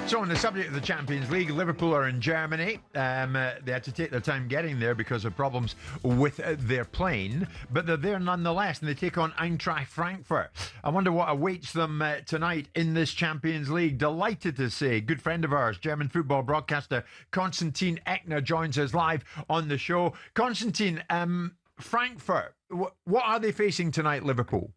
So on the subject of the Champions League, Liverpool are in Germany. They had to take their time getting there because of problems with their plane, but they're there nonetheless, and they take on Eintracht Frankfurt. I wonder what awaits them tonight in this Champions League. Delighted to say, good friend of ours, German football broadcaster Constantin Eckner joins us live on the show. Constantin, Frankfurt, what are they facing tonight, Liverpool?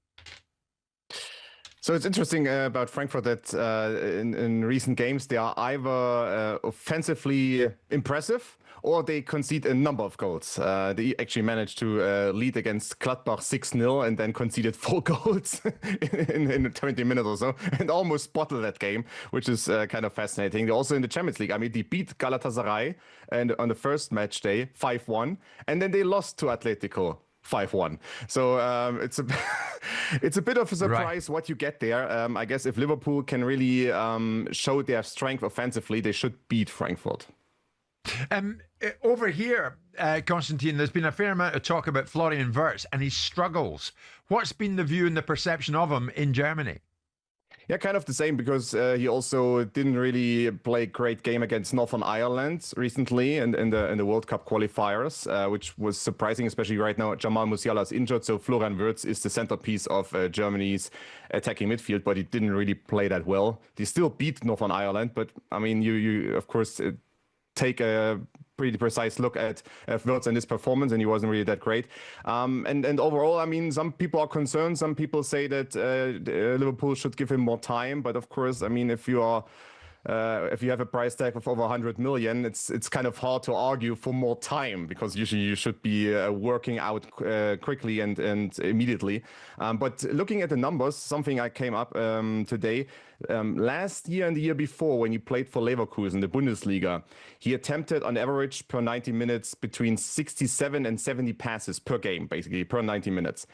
So it's interesting about Frankfurt that in recent games they are either offensively impressive or they concede a number of goals. They actually managed to lead against Gladbach 6-0 and then conceded 4 goals in 20 minutes or so and almost bottled that game, which is kind of fascinating. They're also in the Champions League. I mean, they beat Galatasaray and on the first match day 5-1, and then they lost to Atletico 5-1. So it's a bit of a surprise what you get there. I guess if Liverpool can really show their strength offensively, they should beat Frankfurt. Over here, Constantine, there's been a fair amount of talk about Florian Wirtz and his struggles. What's been the view and the perception of him in Germany? Yeah, kind of the same, because he also didn't really play a great game against Northern Ireland recently in the World Cup qualifiers, which was surprising, especially right now. Jamal Musiala is injured, so Florian Wirtz is the centerpiece of Germany's attacking midfield, but he didn't really play that well. They still beat Northern Ireland, but I mean, you of course take a pretty precise look at Wirtz and his performance, and he wasn't really that great. And overall, I mean, some people are concerned. Some people say that Liverpool should give him more time. But of course, I mean, if you have a price tag of over 100 million, it's kind of hard to argue for more time, because usually you should be working out quickly and immediately. But looking at the numbers, something I came up today, last year and the year before, when he played for Leverkusen, the Bundesliga, he attempted on average per 90 minutes between 67 and 70 passes per game, basically per 90 minutes.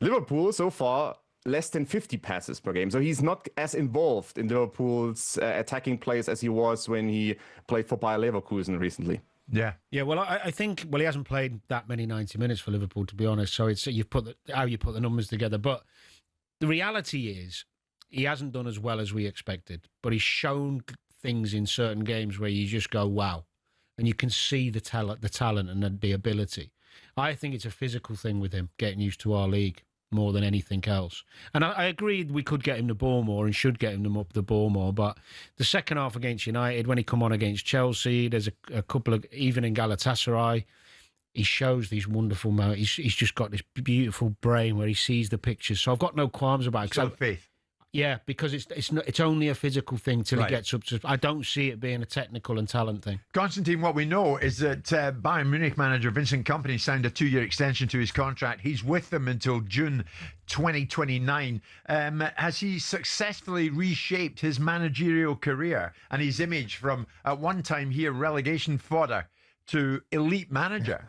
Liverpool so far, less than 50 passes per game. So he's not as involved in Liverpool's attacking plays as he was when he played for Bayer Leverkusen recently. Yeah. Well, I think he hasn't played that many 90 minutes for Liverpool, to be honest. So it's how you put the numbers together. But the reality is he hasn't done as well as we expected. But he's shown things in certain games where you just go, wow, and you can see the talent and the ability. I think it's a physical thing with him getting used to our league more than anything else. And I agreed we could get him the ball more and should get him the ball more, but the second half against United, when he come on against Chelsea, there's a couple of, even in Galatasaray, he shows these wonderful moments. He's just got this beautiful brain where he sees the pictures. So I've got no qualms about it. Self-faith. Yeah, because it's only a physical thing till he gets up to. I don't see it being a technical and talent thing. Constantine, what we know is that Bayern Munich manager Vincent Kompany signed a 2-year extension to his contract. He's with them until June 2029. Has he successfully reshaped his managerial career and his image from, at one time here, relegation fodder to elite manager?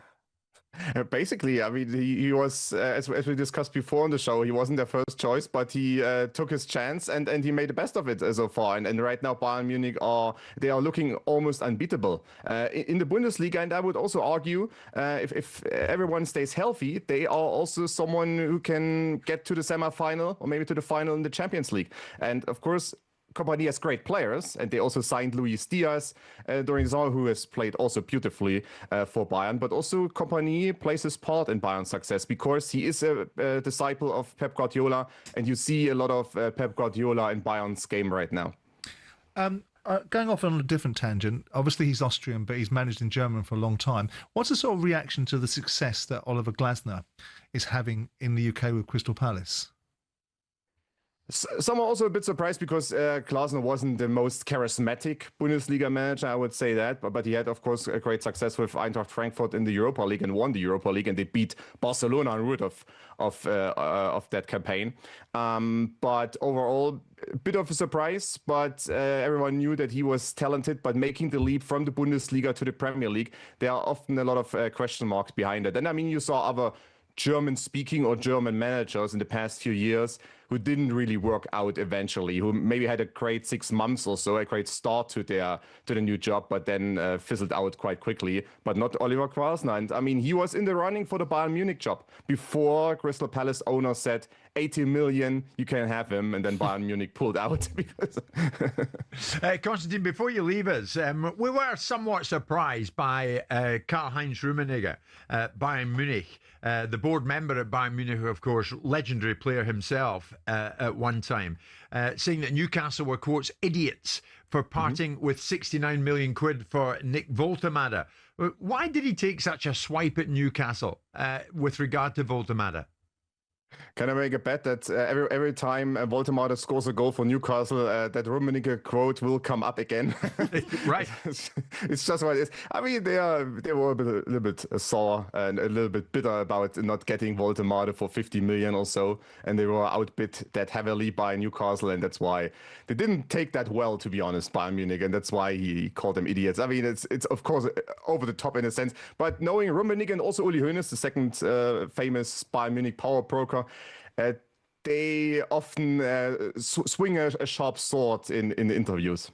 Basically, I mean, he was, as we discussed before on the show, he wasn't their first choice, but he took his chance and he made the best of it so far. And right now, Bayern Munich are looking almost unbeatable in the Bundesliga. And I would also argue, if everyone stays healthy, they are also someone who can get to the semi-final or maybe to the final in the Champions League. And of course, Kompany has great players, and they also signed Luis Diaz during the summer, who has played also beautifully for Bayern. But also Kompany plays his part in Bayern's success because he is a disciple of Pep Guardiola, and you see a lot of Pep Guardiola in Bayern's game right now. Going off on a different tangent, obviously he's Austrian, but he's managed in Germany for a long time. What's the sort of reaction to the success that Oliver Glasner is having in the UK with Crystal Palace? Some are also a bit surprised because Glasner wasn't the most charismatic Bundesliga manager, I would say that. But he had, of course, a great success with Eintracht Frankfurt in the Europa League and won the Europa League, and they beat Barcelona en route of that campaign. But overall, a bit of a surprise. But everyone knew that he was talented. But making the leap from the Bundesliga to the Premier League, there are often a lot of question marks behind it. And I mean, you saw other German-speaking or German managers in the past few years who didn't really work out eventually, who maybe had a great 6 months or so, a great start to the new job, but then fizzled out quite quickly. But not Oliver Glasner. And I mean, he was in the running for the Bayern Munich job before Crystal Palace owner said 80 million, you can have him, and then Bayern Munich pulled out. Because Constantin, before you leave us, we were somewhat surprised by Karl-Heinz Rummenigge, Bayern Munich, the board member at Bayern Munich, of course, legendary player himself at one time, saying that Newcastle were, quotes, idiots for parting with 69 million quid for Nick Woltemade. Why did he take such a swipe at Newcastle with regard to Woltemade? Can I make a bet that every time Woltemade scores a goal for Newcastle, that Rummenigge quote will come up again? Right. It's just what it is. I mean, they were a little bit sore and a little bit bitter about not getting Woltemade for 50 million or so, and they were outbid that heavily by Newcastle, and that's why they didn't take that well, to be honest, Bayern Munich, and that's why he called them idiots. I mean, it's of course over the top in a sense, but knowing Rummenigge and also Uli Hoeneß, the second famous Bayern Munich power broker, they often swing a sharp sword in interviews.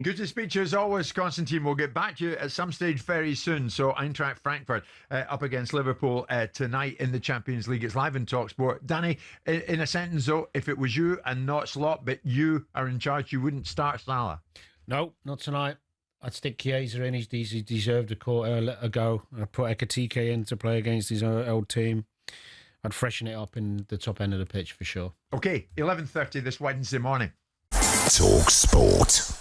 Good to speak to you as always, Constantine. We'll get back to you at some stage very soon. So Eintracht Frankfurt up against Liverpool tonight in the Champions League. It's live in TalkSport. Danny, in a sentence though, if it was you and not Slot, but you are in charge, you wouldn't start Salah? No, not tonight. I'd stick Chiesa in. He deserved a quarter ago. I'd put Ekatike in to play against his old team. I'd freshen it up in the top end of the pitch for sure. Okay, 11:30 this Wednesday morning. Talk Sport.